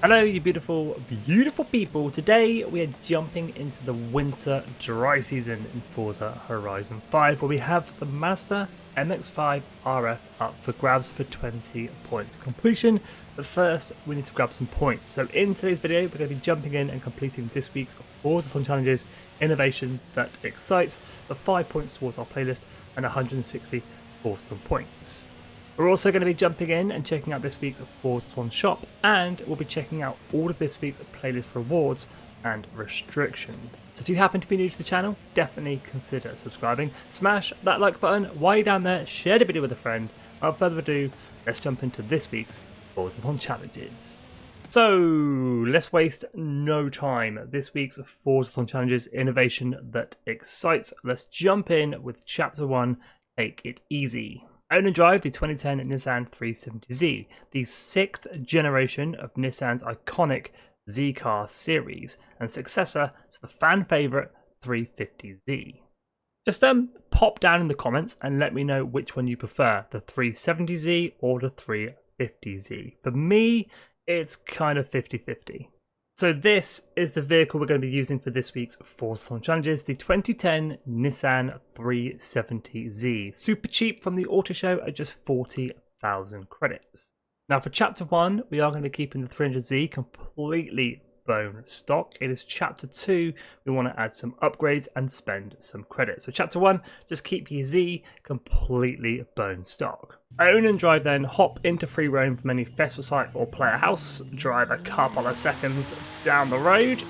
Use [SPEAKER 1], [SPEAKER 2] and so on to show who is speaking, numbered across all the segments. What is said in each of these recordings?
[SPEAKER 1] Hello you beautiful, beautiful people. Today we are jumping into the winter dry season in Forza Horizon 5 where we have the Mazda MX-5 RF up for grabs for 20 points completion. But first we need to grab some points. So in today's video we're going to be jumping in and completing this week's Forzathon challenges, innovation that excites, the 5 points towards our playlist and 160 Forzathon points. We're also going to be jumping in and checking out this week's Forzathon shop, and we'll be checking out all of this week's playlist rewards and restrictions. So if you happen to be new to the channel, definitely consider subscribing. Smash that like button while you're down there, share the video with a friend. Without further ado, let's jump into this week's Forzathon challenges. So let's waste no time. This week's Forzathon challenges, innovation that excites. Let's jump in with Chapter 1, Take It Easy. Own and drive the 2010 Nissan 370Z, the 6th generation of Nissan's iconic Z car series and successor to the fan favourite 350Z. Just pop down in the comments and let me know which one you prefer, the 370Z or the 350Z. For me, it's kind of 50-50. So this is the vehicle we're going to be using for this week's Forzathon challenges, the 2010 Nissan 370Z. Super cheap from the auto show at just 40,000 credits. Now for Chapter 1, we are going to be keeping the 300Z completely bone stock. It is Chapter 2, we want to add some upgrades and spend some credits. So Chapter 1, just keep your Z completely bone stock. Own and drive then, hop into free roam from any festival site or player house, drive a couple of seconds down the road,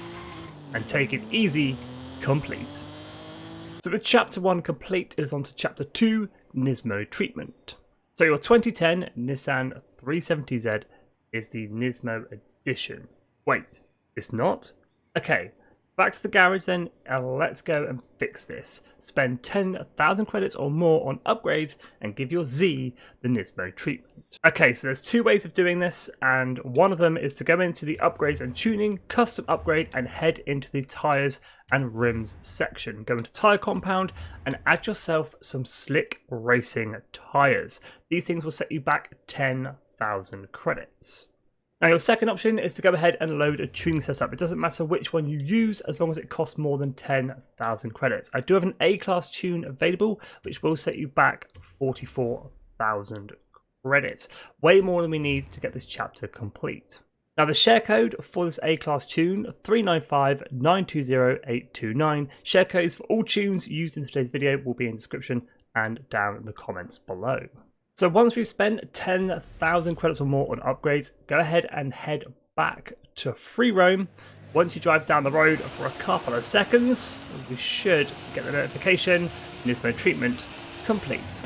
[SPEAKER 1] and take it easy, complete. So with Chapter 1 complete, is on to Chapter 2, Nismo treatment. So your 2010 Nissan 370Z is the Nismo edition. Wait, it's not? Okay, back to the garage then, and let's go and fix this. Spend 10,000 credits or more on upgrades and give your Z the Nismo treatment. Okay, so there's two ways of doing this, and one of them is to go into the upgrades and tuning, custom upgrade, and head into the tyres and rims section. Go into tyre compound and add yourself some slick racing tyres. These things will set you back 10,000 credits. Now your second option is to go ahead and load a tuning setup. It doesn't matter which one you use as long as it costs more than 10,000 credits. I do have an A-class tune available which will set you back 44,000 credits. Way more than we need to get this chapter complete. Now the share code for this A-class tune, 395920829. Share codes for all tunes used in today's video will be in the description and down in the comments below. So once we've spent 10,000 credits or more on upgrades, go ahead and head back to free roam. Once you drive down the road for a couple of seconds, we should get the notification, Nismo treatment complete.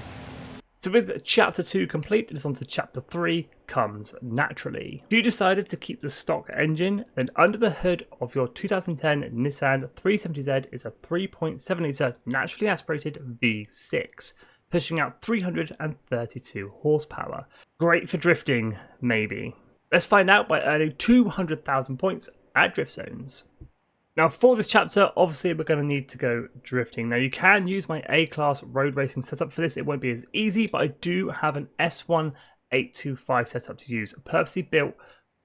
[SPEAKER 1] So with Chapter 2 complete, it's on to Chapter 3, comes naturally. If you decided to keep the stock engine, then under the hood of your 2010 Nissan 370Z is a 3.7 litre naturally aspirated V6. Pushing out 332 horsepower. Great for drifting, maybe. Let's find out by earning 200,000 points at drift zones. Now for this chapter, obviously we're going to need to go drifting. Now you can use my A-class road racing setup for this. It won't be as easy, but I do have an S1825 setup to use, purposely built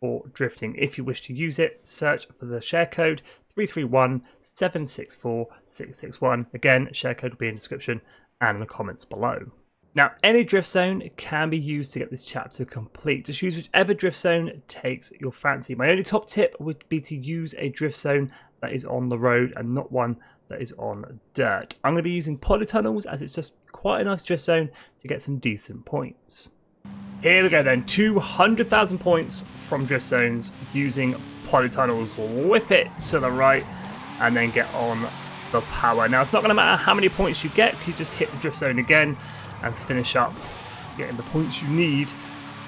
[SPEAKER 1] for drifting. If you wish to use it, search for the share code 331764661. Again, share code will be in the description and in the comments below. Now any drift zone can be used to get this chapter complete. Just use whichever drift zone takes your fancy. My only top tip would be to use a drift zone that is on the road and not one that is on dirt. I'm going to be using polytunnels as it's just quite a nice drift zone to get some decent points. Here we go then, 200,000 points from drift zones using polytunnels. Whip it to the right and then get on the power. Now it's not going to matter how many points you get, you just hit the drift zone again and finish up getting the points you need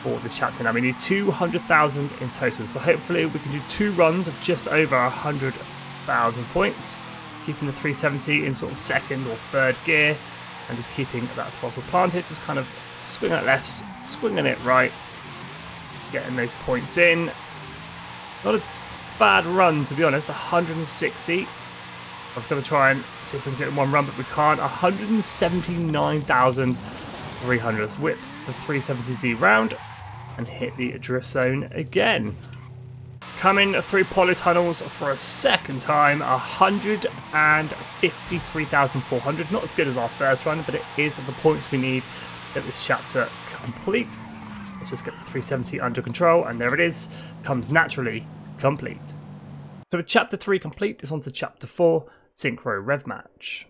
[SPEAKER 1] for this chapter. Now we need 200,000 in total, so hopefully we can do 2 runs of just over 100,000 points, keeping the 370 in sort of second or third gear and just keeping that throttle planted, just kind of swinging it left, swinging it right, getting those points in. Not a bad run to be honest, 160. I was going to try and see if we can get it in one run, but we can't. 179,300. Let's whip the 370Z round and hit the drift zone again. Coming through polytunnels for a second time, 153,400. Not as good as our first run, but it is the points we need to get this chapter complete. Let's just get the 370 under control, and there it is. Comes naturally complete. So with chapter 3 complete, it's on to chapter 4, Synchrorev match.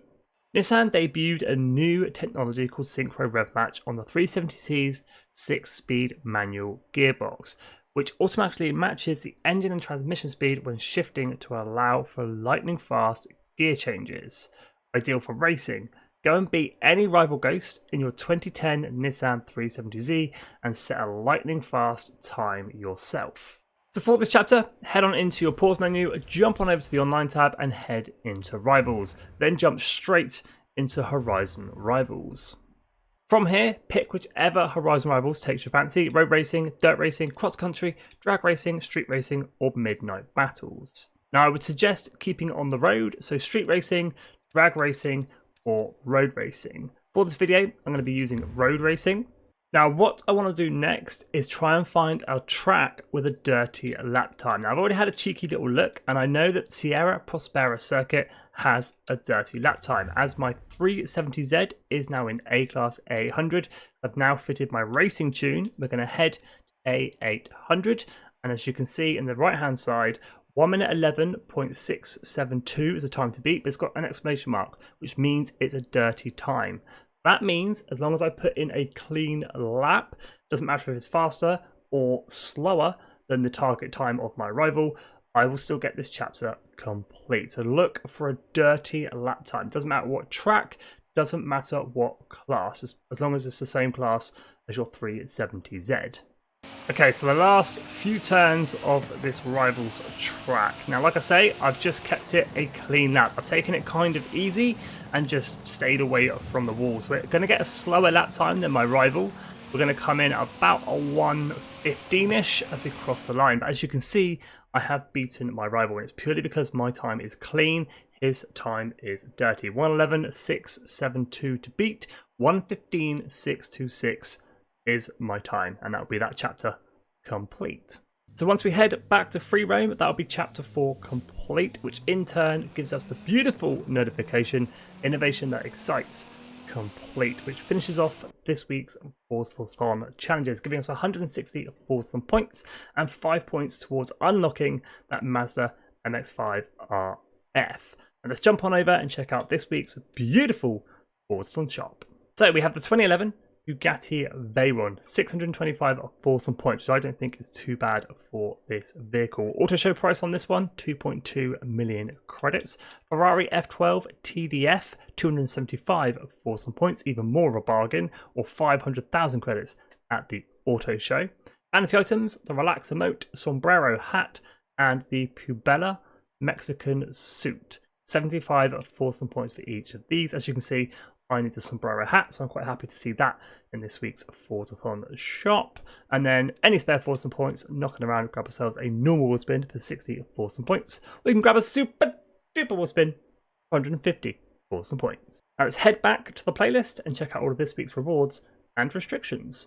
[SPEAKER 1] Nissan debuted a new technology called Synchrorev match on the 370C's 6-speed manual gearbox, which automatically matches the engine and transmission speed when shifting to allow for lightning fast gear changes. Ideal for racing. Go and beat any rival ghost in your 2010 Nissan 370Z and set a lightning fast time yourself. So for this chapter, head on into your pause menu, jump on over to the online tab and head into Rivals. Then jump straight into Horizon Rivals. From here, pick whichever Horizon Rivals takes your fancy: road racing, dirt racing, cross country, drag racing, street racing, or midnight battles. Now I would suggest keeping it on the road, so street racing, drag racing, or road racing. For this video, I'm going to be using road racing. Now what I want to do next is try and find a track with a dirty lap time. Now I've already had a cheeky little look, and I know that Sierra Prospera circuit has a dirty lap time, as my 370Z is now in A-Class A800. I've now fitted my racing tune. We're going to head A800, and as you can see in the right hand side, 1 minute 11.672 is the time to beat, but it's got an exclamation mark, which means it's a dirty time. That means as long as I put in a clean lap, doesn't matter if it's faster or slower than the target time of my rival, I will still get this chapter complete. So look for a dirty lap time. Doesn't matter what track, doesn't matter what class, as long as it's the same class as your 370Z. Okay, so the last few turns of this Rivals track. Now, like I say, I've just kept it a clean lap. I've taken it kind of easy and just stayed away from the walls. We're going to get a slower lap time than my rival. We're going to come in about a 1:15-ish as we cross the line. But as you can see, I have beaten my rival, and it's purely because my time is clean. His time is dirty. 1:11.672 to beat. 1:15.626 is my time, and that'll be that chapter complete. So once we head back to free roam, that'll be chapter 4 complete, which in turn gives us the beautiful notification, innovation that excites complete, which finishes off this week's Forzathon challenges, giving us 160 Forzathon points and 5 points towards unlocking that Mazda MX-5 RF. And let's jump on over and check out this week's beautiful Forzathon shop. So we have the 2011 Bugatti Veyron, 625 Forzathon points, which I don't think is too bad for this vehicle. Auto show price on this one, 2.2 million credits. Ferrari F12 TDF, 275 Forzathon points, even more of a bargain, or 500,000 credits at the auto show. Vanity items, the Relax Emote, sombrero hat, and the Pubella Mexican suit. 75 Forzathon points for each of these. As you can see, I need the sombrero hat, so I'm quite happy to see that in this week's Forzathon shop. And then any spare Forzathon points, knocking around, grab ourselves a normal wheel spin for 60 Forzathon points. We can grab a super duper wheel spin, 150 Forzathon points. Now let's head back to the playlist and check out all of this week's rewards and restrictions.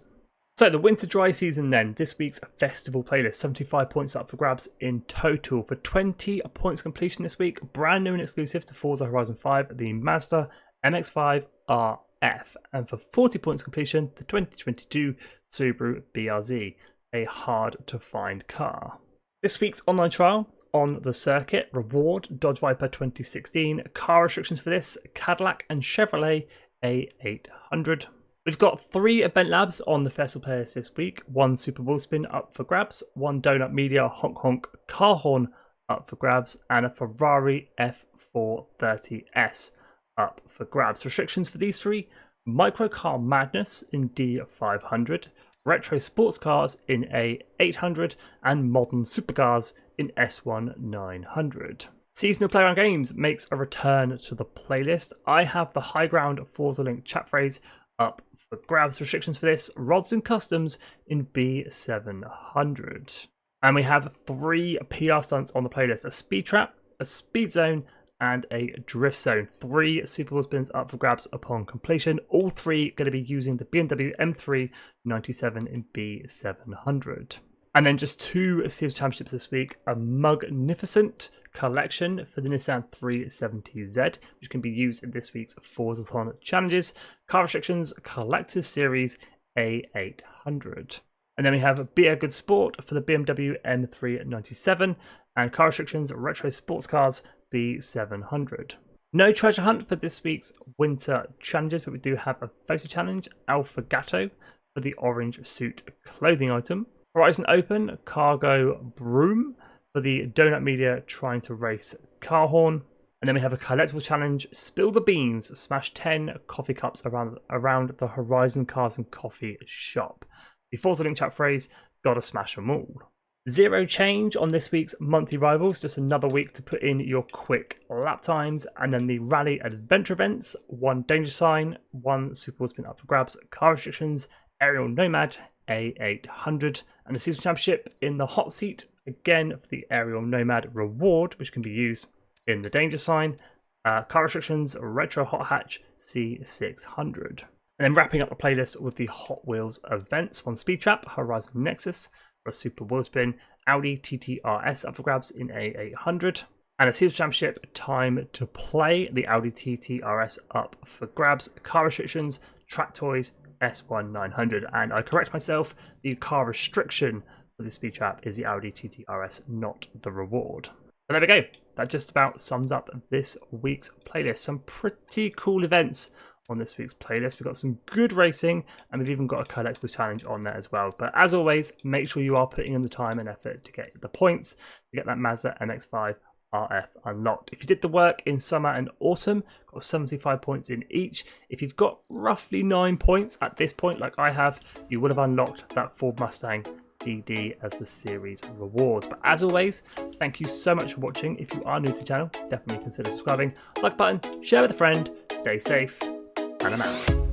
[SPEAKER 1] So the winter dry season then, this week's festival playlist, 75 points up for grabs in total. For 20 points completion this week, brand new and exclusive to Forza Horizon 5, the Mazda MX-5 RF, and for 40 points completion, the 2022 Subaru BRZ, a hard to find car. This week's online trial on the circuit, reward Dodge Viper 2016, car restrictions for this, Cadillac and Chevrolet A800. We've got 3 event labs on the festival playlist this week, 1 Super Wheel Spin up for grabs, 1 Donut Media Honk Honk car horn up for grabs, and a Ferrari F430S up for grabs. Restrictions for these 3: Microcar Madness in D500, Retro Sports Cars in A800, and Modern Supercars in S1900. Seasonal Playground Games makes a return to the playlist. I have the High Ground Forza Link chat phrase up for grabs. Restrictions for this: Rods and Customs in B700. And we have 3 PR stunts on the playlist: a Speed Trap, a Speed Zone, and a Drift Zone. 3 Super Wheel Spins up for grabs upon completion. All 3 going to be using the BMW M3 97 in B700. And then just 2 Series Championships this week, a Magnificent collection for the Nissan 370Z, which can be used in this week's Forzathon challenges, car restrictions, Collector's Series A800. And then we have Be a Good Sport for the BMW M397, and car restrictions, retro sports cars B700. No treasure hunt for this week's winter challenges, but we do have a photo challenge, Alfagato, for the orange suit clothing item. Horizon Open, Cargo Broom, for the Donut Media Trying to Race car horn. And then we have a collectible challenge, Spill the Beans, smash 10 coffee cups around the Horizon Cars and Coffee shop. The Forza link chat phrase, gotta smash them all. 0 change on this week's monthly rivals, just another week to put in your quick lap times. And then the rally adventure events, 1 danger sign, 1 super spin up for grabs, car restrictions, aerial nomad, A800, and the season championship in the hot seat, again for the aerial nomad reward, which can be used in the danger sign, car restrictions, retro hot hatch, C600. And then wrapping up the playlist with the Hot Wheels events, 1 speed trap, Horizon Nexus for a super wheel spin, Audi TT RS up for grabs in A800, and a season championship time to play, the Audi TT RS up for grabs, car restrictions, track toys, S1900. And I correct myself, the car restriction for the speed trap is the Audi TT RS, not the reward. But there we go, that just about sums up this week's playlist. Some pretty cool events on this week's playlist. We've got some good racing, and we've even got a collectible challenge on there as well. But as always, make sure you are putting in the time and effort to get the points to get that Mazda MX-5 RF unlocked. If you did the work in summer and autumn, got 75 points in each. If you've got roughly 9 points at this point, like I have, you would have unlocked that Ford Mustang DD as the series rewards. But as always, thank you so much for watching. If you are new to the channel, definitely consider subscribing, like button, share with a friend, stay safe, and I'm out.